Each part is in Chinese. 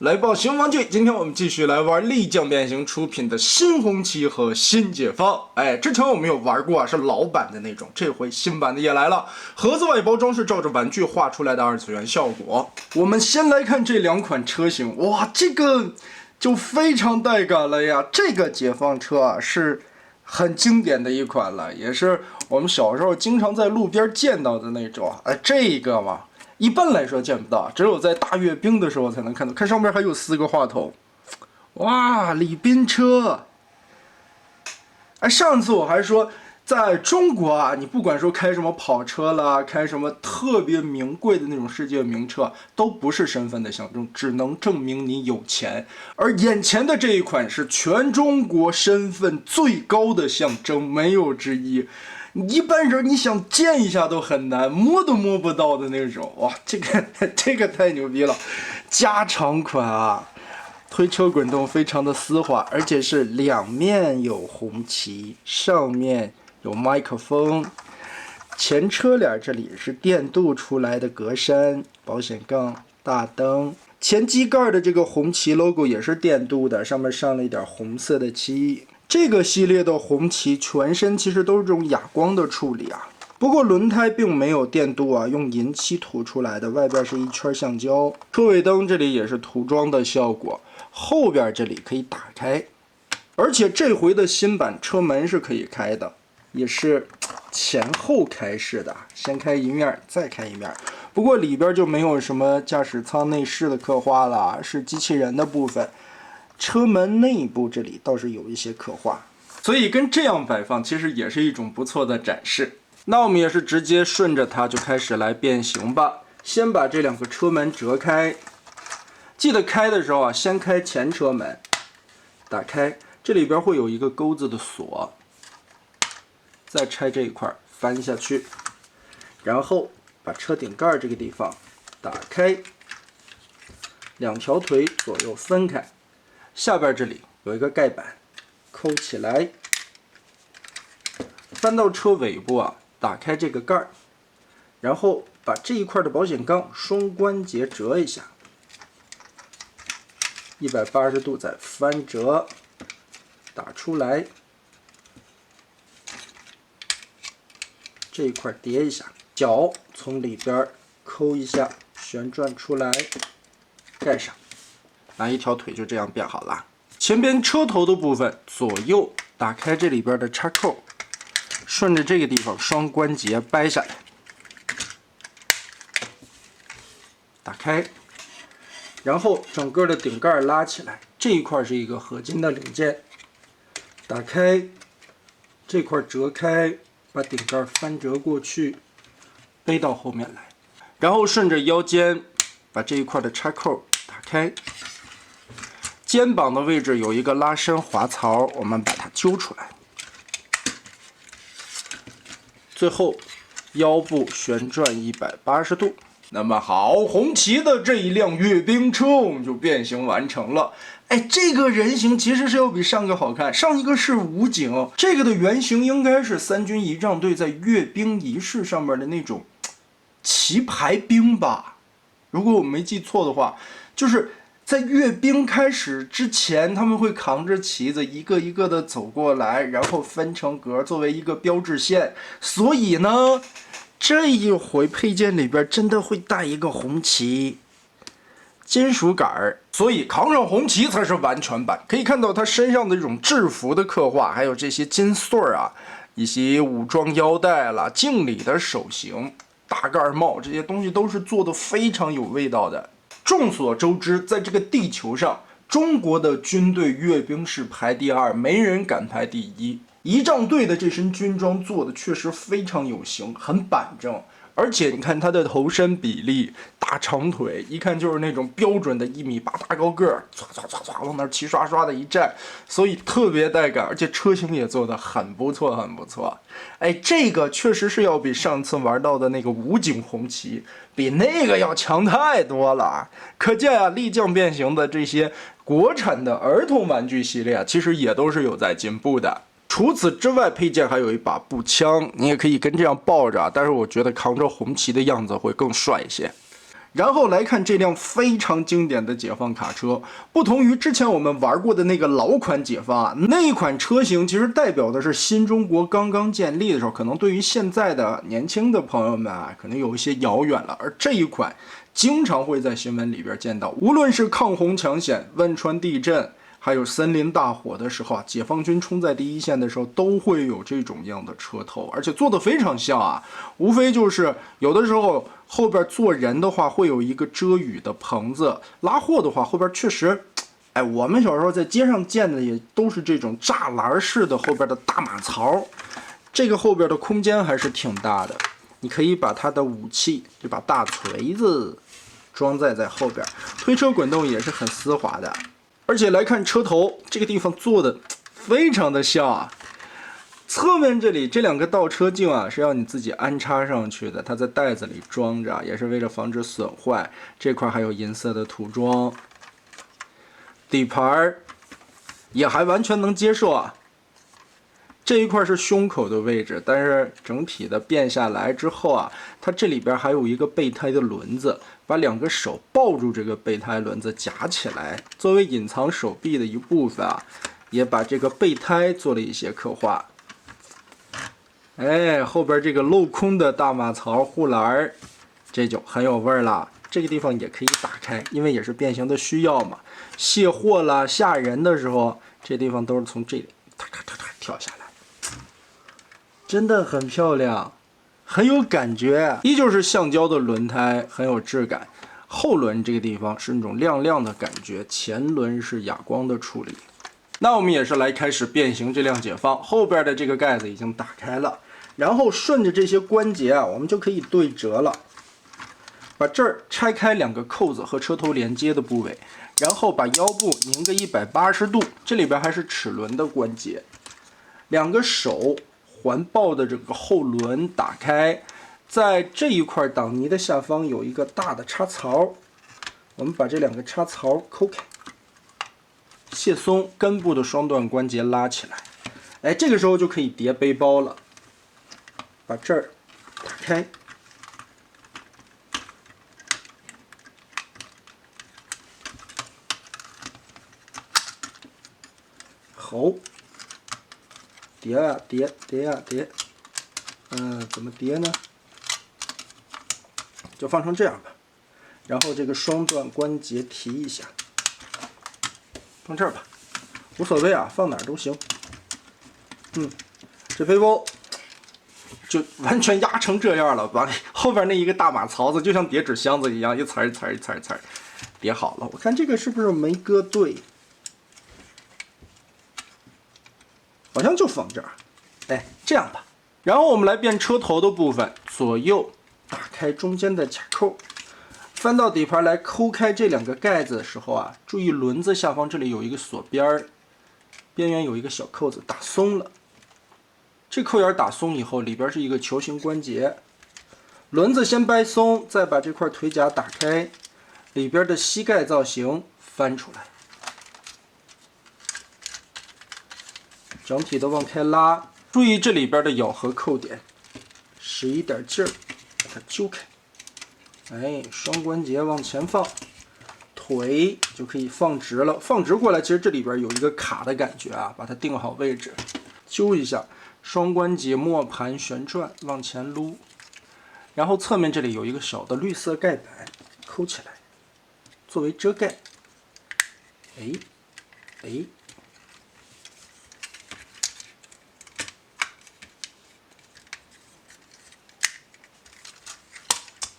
来报新玩具，今天我们继续来玩立将变形出品的新红旗和新解放。之前我们有玩过啊，是老版的那种，这回新版的也来了。盒子外包装是照着玩具画出来的二次元效果。我们先来看这两款车型，哇，这个就非常带感了呀！这个解放车啊是很经典的一款了，也是我们小时候经常在路边见到的那种。这个嘛。一般来说见不到，只有在大阅兵的时候才能看到。看上面还有4个话筒，哇，礼宾车！上次我还说，在中国啊，你不管说开什么跑车啦，开什么特别名贵的那种世界名车，都不是身份的象征，只能证明你有钱。而眼前的这一款是全中国身份最高的象征，没有之一。一般人你想见一下都很难，摸都摸不到的那种。哇，这个太牛逼了！加长款啊，推车滚动非常的丝滑，而且是两面有红旗，上面有麦克风。前车帘这里是电镀出来的格栅、保险杠、大灯。前机盖的这个红旗 logo 也是电镀的，上面上了一点红色的漆。这个系列的红旗全身其实都是这种哑光的处理啊，不过轮胎并没有电镀啊，用银漆涂出来的，外边是一圈橡胶。车尾灯这里也是涂装的效果，后边这里可以打开，而且这回的新版车门是可以开的，也是前后开式的，先开一面再开一面。不过里边就没有什么驾驶舱内饰的刻画了，是机器人的部分。车门内部这里倒是有一些刻画，所以跟这样摆放其实也是一种不错的展示。那我们也是直接顺着它就开始来变形吧。先把这两个车门折开，记得开的时候啊，先开前车门，打开，这里边会有一个钩子的锁，再拆这一块翻下去，然后把车顶盖这个地方打开，两条腿左右分开。下边这里有一个盖板，扣起来，翻到车尾部啊，打开这个盖儿，然后把这一块的保险杠双关节折一下，180度再翻折，打出来，这一块叠一下，脚从里边抠一下，旋转出来，盖上。拿一条腿就这样变好了。前边车头的部分，左右打开这里边的插扣，顺着这个地方双关节掰下来，打开，然后整个的顶盖拉起来，这一块是一个合金的零件，打开，这块折开，把顶盖翻折过去，背到后面来，然后顺着腰间把这一块的插扣打开。肩膀的位置有一个拉伸滑槽，我们把它揪出来。最后腰部旋转180度。那么好，红旗的这一辆阅兵车我们就变形完成了。这个人形其实是要比上个好看，上一个是武警，这个的原型应该是3军仪仗队在阅兵仪式上面的那种旗牌兵吧，如果我没记错的话，就是在阅兵开始之前，他们会扛着旗子一个一个的走过来，然后分成格作为一个标志线。所以呢，这一回配件里边真的会带一个红旗，金属杆儿，所以扛上红旗才是完全版。可以看到他身上的这种制服的刻画，还有这些金穗儿啊，以及武装腰带啦、敬礼的手型、大盖帽，这些东西都是做的非常有味道的。众所周知，在这个地球上，中国的军队阅兵是排第2，没人敢排第1。仪仗队的这身军装做的确实非常有型，很板正，而且你看他的头身比例，大长腿，一看就是那种标准的1.8米大高个儿，唰唰唰唰往那儿齐刷刷的一站，所以特别带感，而且车型也做的很不错，很不错。这个确实是要比上次玩到的那个武警红旗，比那个要强太多了。可见啊，立将变形的这些国产的儿童玩具系列，其实也都是有在进步的。除此之外，配件还有一把步枪，你也可以跟这样抱着，但是我觉得扛着红旗的样子会更帅一些。然后来看这辆非常经典的解放卡车，不同于之前我们玩过的那个老款解放啊，那一款车型其实代表的是新中国刚刚建立的时候，可能对于现在的年轻的朋友们啊，可能有一些遥远了。而这一款经常会在新闻里边见到，无论是抗洪抢险、汶川地震，还有森林大火的时候啊，解放军冲在第一线的时候，都会有这种样的车头，而且做的非常像啊，无非就是有的时候后边坐人的话会有一个遮雨的棚子，拉货的话后边确实，哎，我们小时候在街上见的也都是这种栅栏式的后边的大马槽，这个后边的空间还是挺大的，你可以把它的武器这把大锤子装在后边，推车滚动也是很丝滑的。而且来看车头这个地方做的非常的像啊，侧面这里这两个倒车镜啊是要你自己安插上去的，它在袋子里装着，也是为了防止损坏。这块还有银色的涂装，底盘也还完全能接受啊。这一块是胸口的位置，但是整体的变下来之后啊，它这里边还有一个备胎的轮子，把两个手抱住这个备胎轮子夹起来，作为隐藏手臂的一部分啊，也把这个备胎做了一些刻画。哎，后边这个镂空的大马槽护栏，这就很有味儿了。这个地方也可以打开，因为也是变形的需要嘛。卸货啦、吓人的时候，这地方都是从这里哒哒哒哒跳下来。真的很漂亮，很有感觉，依旧是橡胶的轮胎，很有质感。后轮这个地方是那种亮亮的感觉，前轮是哑光的处理。那我们也是来开始变形这辆解放，后边的这个盖子已经打开了，然后顺着这些关节啊，我们就可以对折了。把这儿拆开两个扣子和车头连接的部位，然后把腰部拧个180度，这里边还是齿轮的关节，两个手环抱的这个后轮打开，在这一块挡泥的下方有一个大的插槽，我们把这两个插槽抠开，卸松根部的双段关节拉起来，哎，这个时候就可以叠背包了。把这儿打开，好。叠啊叠，叠啊叠，怎么叠呢？就放成这样吧。然后这个双段关节提一下，放这儿吧，无所谓啊，放哪儿都行。这背包就完全压成这样了，把后边那一个大马槽子就像叠纸箱子一样，一层一层一层一层叠好了。我看这个是不是没搁对？好像就放这儿，哎，这样吧。然后我们来变车头的部分，左右打开中间的卡扣，翻到底盘来抠开这两个盖子的时候啊，注意轮子下方这里有一个锁边儿，边缘有一个小扣子，打松了。这扣眼打松以后，里边是一个球形关节，轮子先掰松，再把这块腿甲打开，里边的膝盖造型翻出来。整体的往开拉，注意这里边的咬合扣点，使一点劲儿把它揪开。哎，双关节往前放，腿就可以放直了。放直过来，其实这里边有一个卡的感觉啊，把它定好位置，揪一下，双关节磨盘旋转往前撸，然后侧面这里有一个小的绿色盖板，抠起来作为遮盖。哎，哎。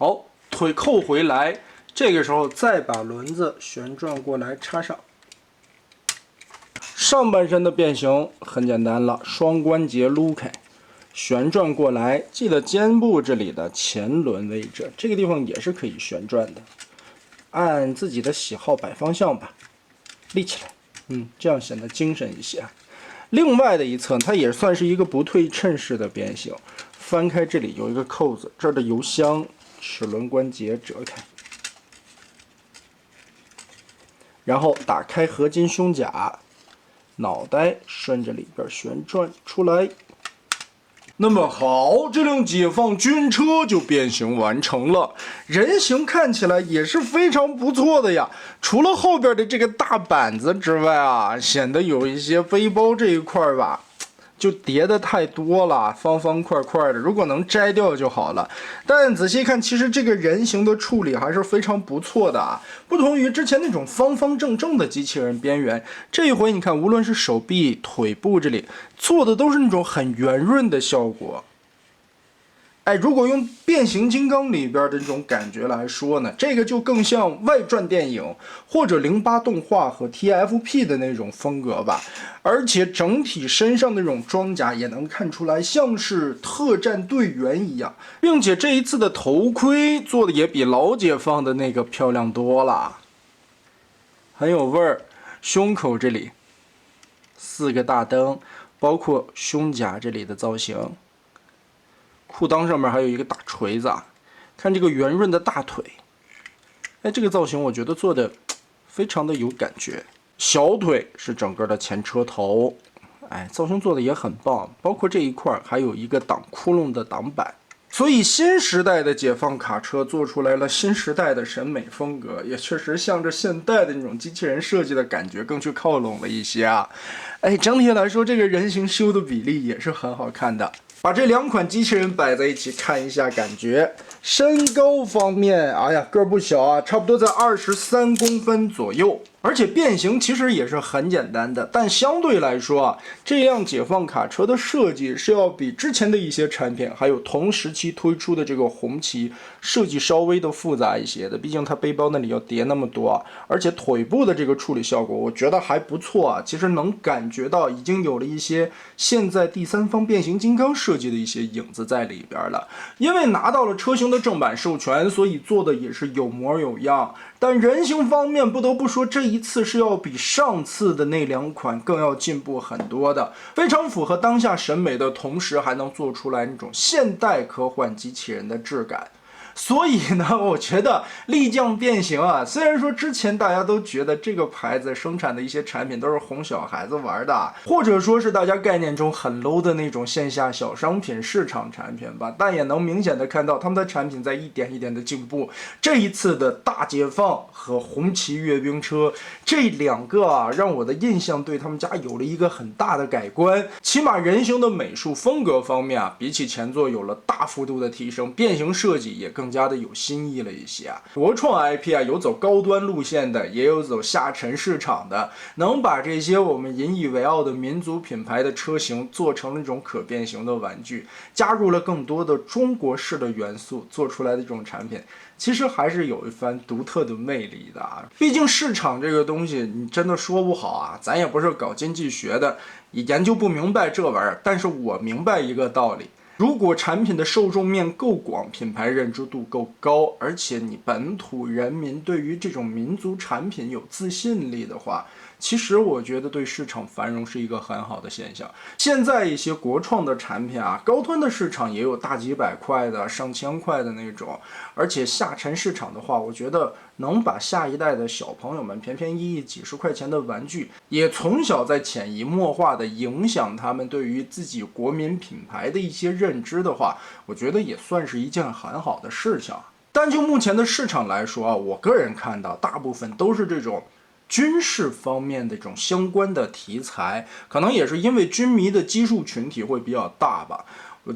好，腿扣回来，这个时候再把轮子旋转过来插上。上半身的变形很简单了，双关节撸开，旋转过来，记得肩部这里的前轮位置，这个地方也是可以旋转的，按自己的喜好摆方向吧，立起来，这样显得精神一些。另外的一侧，它也算是一个不对称式的变形，翻开这里有一个扣子，这儿的油箱。齿轮关节折开，然后打开合金胸甲，脑袋顺着里边旋转出来，那么好，这辆解放军车就变形完成了，人形看起来也是非常不错的呀。除了后边的这个大板子之外啊，显得有一些背包这一块吧，就叠的太多了，方方块块的，如果能摘掉就好了。但仔细看，其实这个人形的处理还是非常不错的啊。不同于之前那种方方正正的机器人边缘，这一回你看，无论是手臂、腿部这里做的都是那种很圆润的效果。哎，如果用变形金刚里边的这种感觉来说呢，这个就更像外传电影或者08动画和 TFP 的那种风格吧。而且整体身上的这种装甲也能看出来像是特战队员一样，并且这一次的头盔做的也比老解放的那个漂亮多了，很有味儿。胸口这里4个大灯，包括胸甲这里的造型。裤裆上面还有一个大锤子啊，看这个圆润的大腿，哎，这个造型我觉得做的非常的有感觉。小腿是整个的前车头，哎，造型做的也很棒，包括这一块还有一个挡窟窿的挡板。所以新时代的解放卡车做出来了新时代的审美风格，也确实向着现代的那种机器人设计的感觉更去靠拢了一些啊。哎，整体来说这个人形修的比例也是很好看的。把这2款机器人摆在一起看一下，感觉身高方面，哎呀，个儿不小啊，差不多在23公分左右。而且变形其实也是很简单的，但相对来说啊，这辆解放卡车的设计是要比之前的一些产品，还有同时期推出的这个红旗设计稍微的复杂一些的。毕竟它背包那里要叠那么多啊，而且腿部的这个处理效果，我觉得还不错啊。其实能感觉到已经有了一些现在第三方变形金刚设计的一些影子在里边了。因为拿到了车型的正版授权，所以做的也是有模有样。但人形方面，不得不说这一次是要比上次的那2款更要进步很多的，非常符合当下审美的同时，还能做出来那种现代科幻机器人的质感。所以呢，我觉得力将变形啊，虽然说之前大家都觉得这个牌子生产的一些产品都是哄小孩子玩的，或者说是大家概念中很 low 的那种线下小商品市场产品吧，但也能明显的看到他们的产品在一点一点的进步。这一次的大解放和红旗阅兵车这2个啊，让我的印象对他们家有了一个很大的改观。起码人形的美术风格方面啊，比起前作有了大幅度的提升，变形设计也更加的有新意了一些啊。国创 IP 啊，有走高端路线的，也有走下沉市场的，能把这些我们引以为傲的民族品牌的车型做成那种可变形的玩具，加入了更多的中国式的元素，做出来的这种产品，其实还是有一番独特的魅力的啊。毕竟市场这个东西，你真的说不好啊，咱也不是搞经济学的，也研究不明白这玩意儿。但是我明白一个道理。如果产品的受众面够广，品牌认知度够高，而且你本土人民对于这种民族产品有自信力的话，其实我觉得对市场繁荣是一个很好的现象。现在一些国创的产品啊，高端的市场也有大几百块的、上千块的那种，而且下沉市场的话，我觉得能把下一代的小朋友们便便宜宜几十块钱的玩具，也从小在潜移默化的影响他们对于自己国民品牌的一些认知的话，我觉得也算是一件很好的事情。但就目前的市场来说啊，我个人看到大部分都是这种军事方面的这种相关的题材，可能也是因为军迷的基数群体会比较大吧。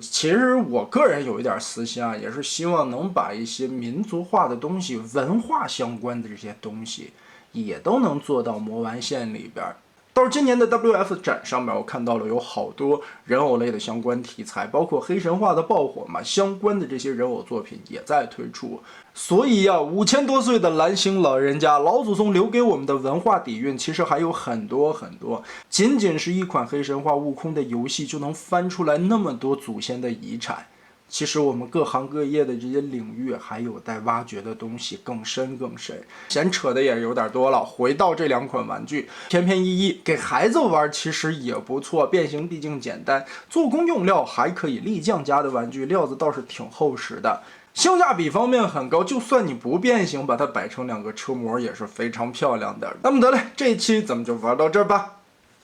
其实我个人有一点私心啊，也是希望能把一些民族化的东西、文化相关的这些东西，也都能做到魔玩线里边。到今年的 WF 展上面，我看到了有好多人偶类的相关题材，包括黑神话的爆火嘛，相关的这些人偶作品也在推出。所以呀，5000多岁的蓝星老人家，老祖宗留给我们的文化底蕴，其实还有很多很多。仅仅是一款黑神话悟空的游戏，就能翻出来那么多祖先的遗产。其实我们各行各业的这些领域还有待挖掘的东西更深更深，闲扯的也有点多了。回到这2款玩具，便便宜宜给孩子玩其实也不错，变形毕竟简单，做工用料还可以，力匠家的玩具料子倒是挺厚实的，性价比方面很高，就算你不变形，把它摆成2个车模也是非常漂亮的。那么得嘞，这一期咱们就玩到这儿吧。